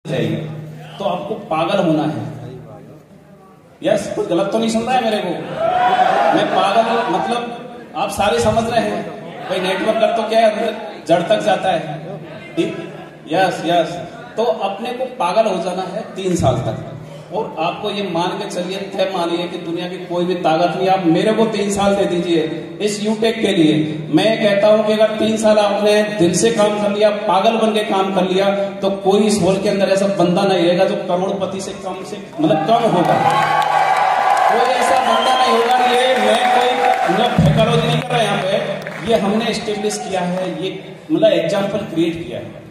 जाएगी तो आपको पागल होना है। यस, कुछ गलत तो नहीं सुन रहा है मेरे को? मैं पागल मतलब आप सारे समझ रहे हैं भाई, नेटवर्क कर तो क्या है, जड़ तक जाता है। यस यस, तो अपने को पागल हो जाना है 3 साल तक। और आपको ये मान के चलिए, तय मानिए कि दुनिया की कोई भी ताकत नहीं, आप मेरे को 3 साल दे दीजिए इस यूटेक के लिए। मैं कहता हूं कि अगर 3 साल आपने दिल से काम कर लिया, पागल बन के काम कर लिया, तो कोई इस होल के अंदर ऐसा बंदा नहीं रहेगा जो करोड़पति से कम होगा। कोई ऐसा बंदा नहीं होगा। ये मैं कोई मतलब फेकरोज नहीं कर रहा यहाँ पे, ये हमने एस्टेब्लिश किया है, ये मतलब एग्जाम्पल क्रिएट किया है।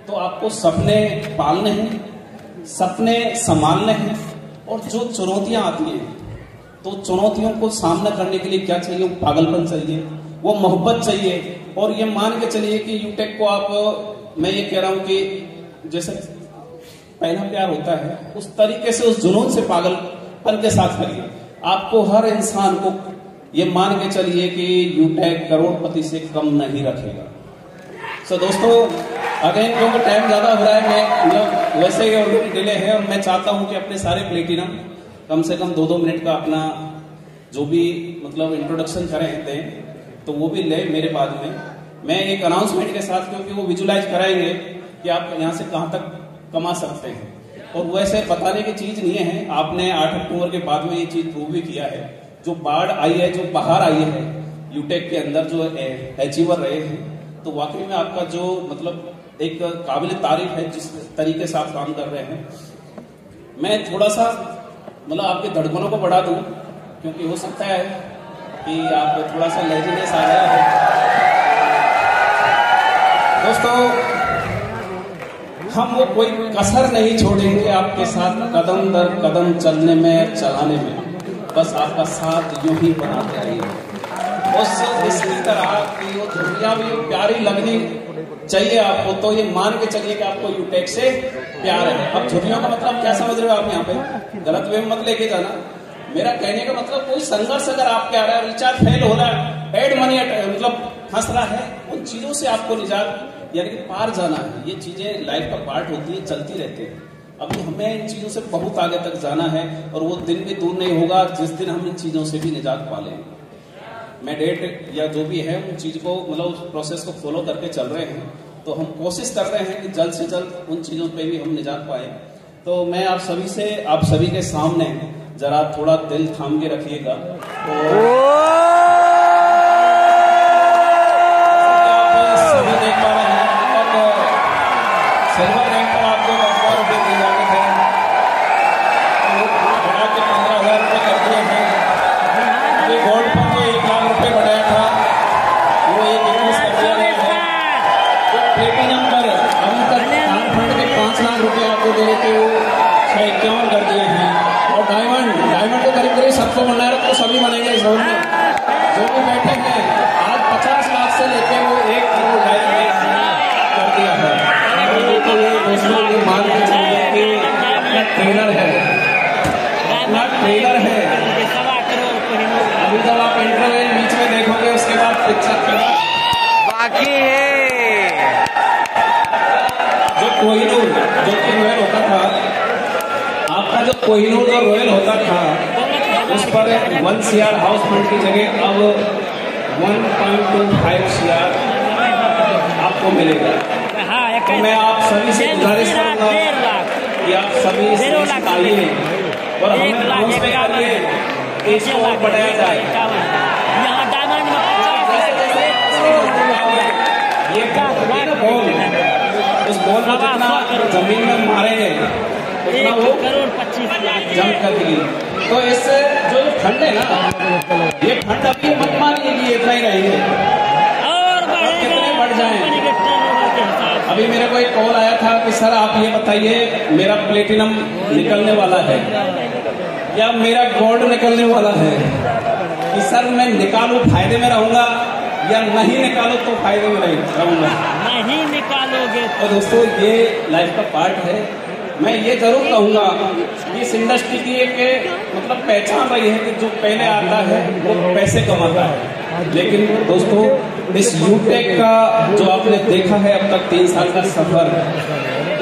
तो आपको सपने पालने हैं, सपने संभालने हैं, और जो चुनौतियां आती हैं तो चुनौतियों को सामना करने के लिए क्या चाहिए? वो पागलपन चाहिए, वो मोहब्बत चाहिए। और ये मान के चलिए कि यूटेक को आप, मैं ये कह रहा हूं कि जैसे पहला प्यार होता है उस तरीके से, उस जुनून से पागलपन के साथ करिए। आपको हर इंसान को ये मान के चलिए कि यूटेक करोड़पति से कम नहीं रखेगा। सो दोस्तों, अगेन क्योंकि टाइम ज्यादा हो रहा है, मैं मतलब वैसे ही ऑलरेडी डिले है, और मैं चाहता हूं कि अपने सारे प्लेटिनम कम से कम 2-2 मिनट का अपना जो भी मतलब इंट्रोडक्शन करें दें, तो वो भी ले मेरे बाद में। मैं एक अनाउंसमेंट के साथ, क्योंकि वो विजुलाइज कराएंगे कि आप यहाँ से कहाँ तक कमा सकते हैं। और वैसे बताने की चीज नहीं है, आपने 8 अक्टूबर के बाद में ये चीज प्रूव भी किया है। जो बाढ़ आई है, जो बाहर आई है यूटेक के अंदर, जो अचीवर रहे हैं, तो वाकई में आपका जो मतलब एक काबिल तारीफ है जिस तरीके से आप काम कर रहे हैं। मैं थोड़ा सा मतलब आपके धड़कनों को बढ़ा दूं, क्योंकि हो सकता है कि आप थोड़ा सा लेजीनेस आ गया है। दोस्तों, हम वो कोई कसर नहीं छोड़ेंगे आपके साथ कदम दर कदम चलने में, चलाने में। बस आपका साथ यूं ही बनाते रहिए। उस इसकी तरह की वो दुनिया भी प्यारी लगनी चाहिए आपको। तो ये मान के चलिए कि आपको यूटेक से प्यार है। अब झुर्रियों का मतलब क्या समझ रहे हो आप? यहाँ पे गलत वे मत लेके जाना। मेरा कहने का मतलब कोई संघर्ष अगर आपके आ रहा है, रिचार्ज फेल हो रहा है, एड मनी मतलब फंस रहा है, उन चीजों से आपको निजात यानी कि पार जाना है। ये चीजें लाइफ का पार्ट होती है, चलती रहती है। अभी हमें इन चीजों से बहुत आगे तक जाना है, और वो दिन भी दूर नहीं होगा जिस दिन हम इन चीजों से भी निजात पा लेंगे। मैं डेट या जो भी है उन चीज को मतलब उस प्रोसेस को फॉलो करके चल रहे हैं। तो हम कोशिश कर रहे हैं कि जल्द से जल्द उन चीजों पे भी हम निजात पाए। तो मैं आप सभी के सामने जरा थोड़ा दिल थाम के रखिएगा। तो सभी देख पा रहे हैं, सिल्वर रैंक पर आपको 10,000 रुपये दिए जाने थे, बढ़ा के 15,000 रुपये कर दिए हैं। अभी गोल्ड पर जो 1 लाख रुपये बढ़ाया था वो 1,21 कर दिया गया है। तो प्लेटिनम पर अभी तक दान फंड के 5 लाख रुपये आपको दे रहे थे, वो 51 कर दिए हैं। और डायमंड को करीब करीब सबको बनना है, तो सभी बनेंगे इस रोड में जो भी बैठे हैं। आज 50 लाख से लेके वो 1 करोड़ कर दिया है। तो ये दोस्तों ये मान के चलिए कि अपना ट्रेलर है, अपना ट्रेलर है। अभी जब आप इंटरव्यू बीच में देखोगे, उसके बाद पिक्चर के बाद बाकी है। जो कोहिनूर जो कि रॉयल होता था, आपका जो कोहिनूर और रॉयल होता था, उस पर 1 CR हाउस फंड की जगह अब 1.25 CR आपको मिलेगा। तो मैं आप सभी से गुजारिश करूंगा कि आप सभी इसमें आइए और हमें अनाउंस में करिए कि इसको और बढ़ाया जाए। ये बॉल, उस बॉल को जितना जमीन में मारेंगे उतना वो जंप कर देगी। तो इससे जो फंड है ना, ये फंड अभी मत मानिए कि इतना ही रहेंगे, कितने बढ़ जाए। अभी मेरे को एक कॉल आया था कि सर आप ये बताइए, मेरा प्लेटिनम निकलने वाला है या मेरा गोल्ड निकलने वाला है, कि सर मैं निकालूं फायदे में रहूंगा या नहीं निकालो तो फायदे में रहूंगा। नहीं निकालोगे तो दोस्तों, ये लाइफ का पार्ट है। मैं ये जरूर कहूंगा कि इस इंडस्ट्री की एक मतलब पहचान रही है कि जो पहले आता है वो पैसे कमाता है। लेकिन दोस्तों, इस यूटेक का जो आपने देखा है अब तक 3 साल का सफर,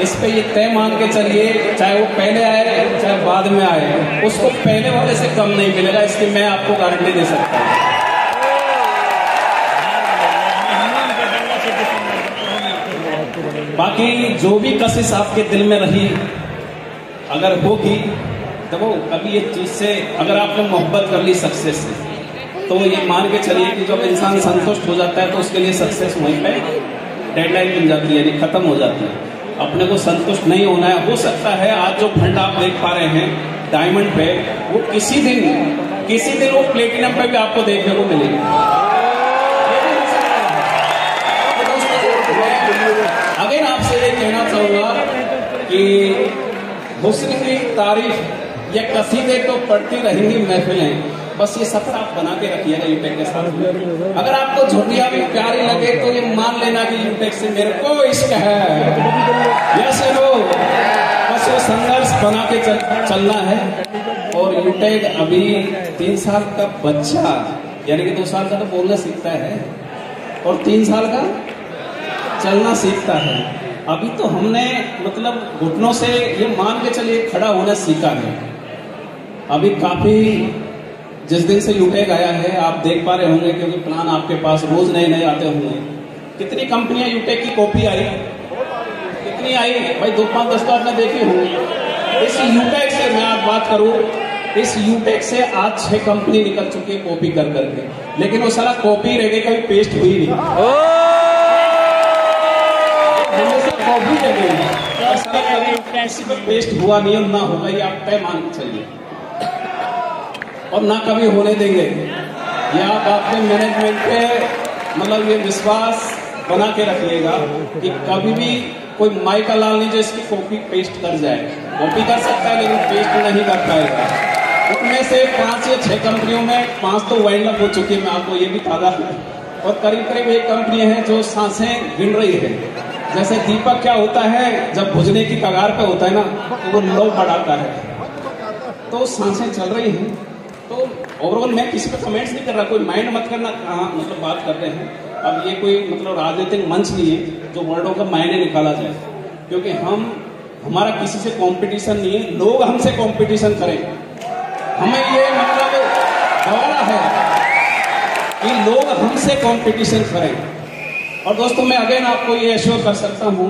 इस पे ये तय मान के चलिए, चाहे वो पहले आए चाहे बाद में आए, उसको पहले वाले से कम नहीं मिलेगा, इसकी मैं आपको गारंटी दे सकता हूँ। बाकी जो भी कशिश आपके दिल में रही अगर होगी, तो वो कभी ये चीज से अगर आपने मोहब्बत कर ली सक्सेस से, तो ये मान के चलिए कि जब इंसान संतुष्ट हो जाता है तो उसके लिए सक्सेस वहीं पे डेडलाइन बन जाती है, यानी खत्म हो जाती है। अपने को संतुष्ट नहीं होना है। हो सकता है आज जो फंड आप देख पा रहे हैं डायमंड पे, वो किसी दिन वो प्लेटिनम पे भी आपको देखने को मिलेगा। अगेन आपसे ये कहना चाहूंगा कि हुस्न की तारीफ या कसीदे तो पढ़ती रहेंगी महफिलें, बस ये सफर आप बना के रखिएगा यूटेक के साथ। अगर आपको झुर्रियां भी प्यारी लगे तो ये मान लेना कि यूटेक से मेरे को इश्क है, यस नो, बस वो संघर्ष बना के चलना है। और यूटेक अभी 3 साल का बच्चा, यानी कि 2 साल का तो बोलना सीखता है और 3 साल का चलना सीखता है। अभी तो हमने मतलब घुटनों से ये मान के चलिए खड़ा होना सीखा है। अभी काफी जिस दिन से यूटेक आया है आप देख पा रहे होंगे, क्योंकि प्लान आपके पास रोज नए नए आते होंगे। कितनी कंपनियां यूटेक की कॉपी आई, कितनी आई भाई, 2-5-10 तो आपने देखी होंगी। इस यूटेक से मैं आज बात करूं, इस यूटेक से आज 6 कंपनी निकल चुकी है कॉपी कर करके, लेकिन वो सारा कॉपी रह गई, कभी पेस्ट हुई नहीं। कॉपी रह गई और सारा कभी किसी पर पेस्ट हुआ नहीं, ना होगा, ये आप तय मान के चलिए और ना कभी होने देंगे। या आप अपने मैनेजमेंट पे मतलब ये विश्वास बना के रखिएगा कि कभी भी कोई माई का लाल नहीं जो इसकी कॉपी पेस्ट कर जाए। कॉपी कर सकता है लेकिन पेस्ट नहीं कर पाएगा। उनमें से 5 या 6 कंपनियों में 5 तो वाइंड अप हो चुकी है, मैं आपको ये भी ताजा, और करीब करीब 1 कंपनी है जो सांसें गिन रही है। जैसे दीपक क्या होता है जब बुझने की कगार पे होता है ना, तो वो लो बढ़ाता है, तो सांसें चल रही हैं। तो ओवरऑल मैं किसी पे कमेंट्स नहीं कर रहा, कोई माइंड मत करना कहाँ मतलब बात कर रहे हैं। अब ये कोई मतलब राजनीतिक मंच नहीं है जो वर्डों का मायने निकाला जाए, क्योंकि हमारा किसी से कंपटीशन नहीं है, लोग हमसे कंपटीशन करें। हमें ये मतलब गवारा है कि लोग हमसे कंपटीशन करें। और दोस्तों मैं अगेन आपको ये एश्योर कर सकता हूँ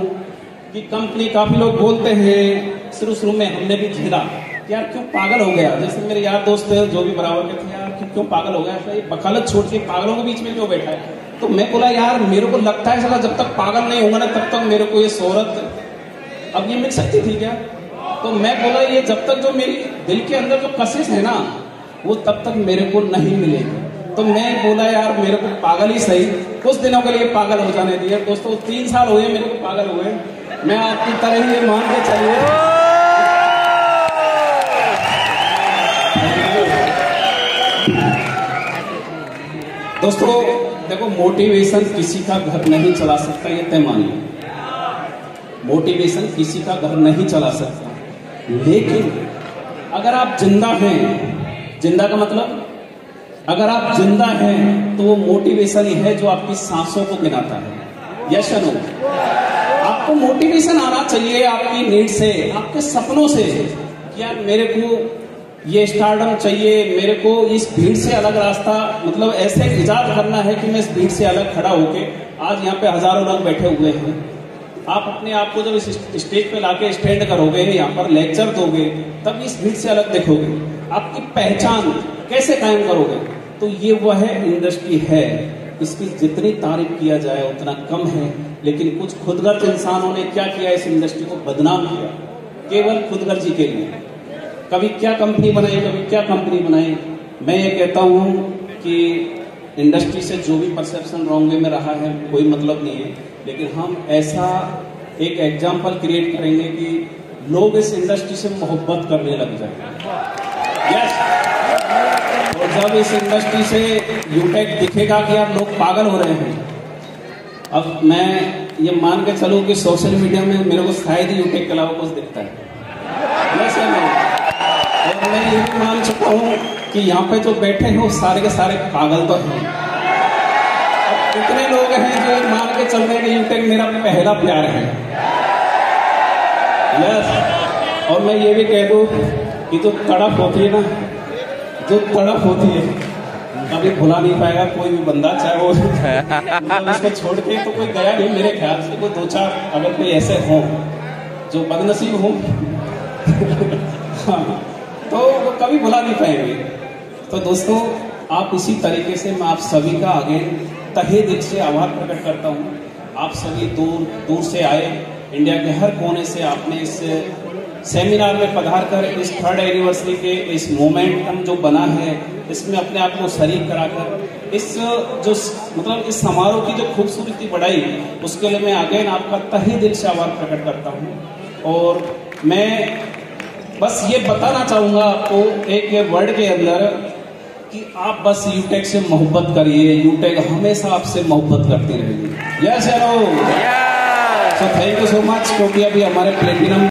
कि कंपनी, काफी लोग बोलते हैं शुरू में हमने भी झेला कि यार क्यों पागल हो गया। जैसे मेरे यार दोस्त जो भी बराबर के थे, यार क्यों पागल हो गया, ये वकालत छोड़ के पागलों के बीच में क्यों बैठा है। तो मैं बोला यार मेरे को लगता है साला जब तक पागल नहीं होगा ना तब तक मेरे को ये शोहरत अब ये मिल सकती थी क्या। तो मैं बोला ये जब तक जो मेरी दिल के अंदर जो कशिश है ना वो तब तक मेरे को नहीं मिलेगी। तो मैं बोला यार मेरे को पागल ही सही, कुछ दिनों के लिए पागल हो जाने दिए। दोस्तों 3 साल हुए मेरे को पागल हुए, मैं आपकी तरह ही ये मान के चलिए। दोस्तों देखो, मोटिवेशन किसी का घर नहीं चला सकता, ये तय मान लो। मोटिवेशन किसी का घर नहीं चला सकता, लेकिन अगर आप जिंदा हैं, जिंदा का मतलब अगर आप जिंदा हैं तो वो मोटिवेशन ही है जो आपकी सांसों को गिनाता है। यस नो, आपको मोटिवेशन आना चाहिए आपकी नीड से, आपके सपनों से। यार मेरे को ये स्टारडम चाहिए, मेरे को इस भीड़ से अलग रास्ता मतलब ऐसे इजाद करना है कि मैं इस भीड़ से अलग खड़ा होके, आज यहाँ पे हजारों लोग बैठे हुए हैं, आप अपने आप को जब इस स्टेज पे लाके स्टैंड करोगे, यहाँ पर लेक्चर दोगे, तब इस भीड़ से अलग देखोगे। आपकी पहचान कैसे कायम करोगे। तो ये वह इंडस्ट्री है, इसकी जितनी तारीफ किया जाए उतना कम है। लेकिन कुछ खुदगर्ज इंसानों ने क्या किया, इस इंडस्ट्री को बदनाम किया केवल खुदगर्जी के लिए। कभी क्या कंपनी बनाई, कभी क्या कंपनी बनाई। मैं ये कहता हूँ कि इंडस्ट्री से जो भी परसेप्शन रॉन्ग वे में रहा है कोई मतलब नहीं है, लेकिन हम ऐसा एक एग्जाम्पल क्रिएट करेंगे कि लोग इस इंडस्ट्री से मोहब्बत करने लग जाएंगे। यस, और जब इस इंडस्ट्री से यूटेक दिखेगा कि यार लोग पागल हो रहे हैं। अब मैं ये मान के चलूं कि सोशल मीडिया में मेरे को शायद ही यूटेक के अलावा कुछ दिखता है। और मैं ये भी मान चुका हूँ कि यहाँ पे जो बैठे हैं वो सारे के सारे पागल तो हैं। अब कितने लोग हैं जो मान के चल रहे हैं कि यूटेक मेरा पहला प्यार है। यस, और मैं ये भी कह दूं कि जो तड़प होती है ना, जो तड़प होती है कभी भुला नहीं पाएगा कोई भी बंदा, चाहे वो मतलब उसको छोड़ के तो कोई गया नहीं मेरे ख्याल से। कोई दो चार अगर कोई ऐसे हो जो बदनसीब हो हाँ, तो वो कभी भुला नहीं पाएंगे। तो दोस्तों, आप इसी तरीके से मैं आप सभी का आगे तहे दिल से आभार प्रकट करता हूँ। आप सभी दूर दूर से आए, इंडिया के हर कोने से आपने इस सेमिनार में पधार कर इस 3rd एनिवर्सरी के इस मोमेंटम जो बना है इसमें अपने आप को शरीक कराकर इस जो मतलब इस समारोह की जो खूबसूरती बढ़ाई, उसके लिए मैं अगेन आपका तहे दिल से आभार प्रकट करता हूँ। और मैं बस ये बताना चाहूँगा आपको एक ये वर्ड के अंदर कि आप बस यूटेक से मोहब्बत करिए, यूटेक हमेशा आपसे मोहब्बत करती रहेगी। Yes, hello, so thank you so much, क्योंकि अभी हमारे प्लेटिनम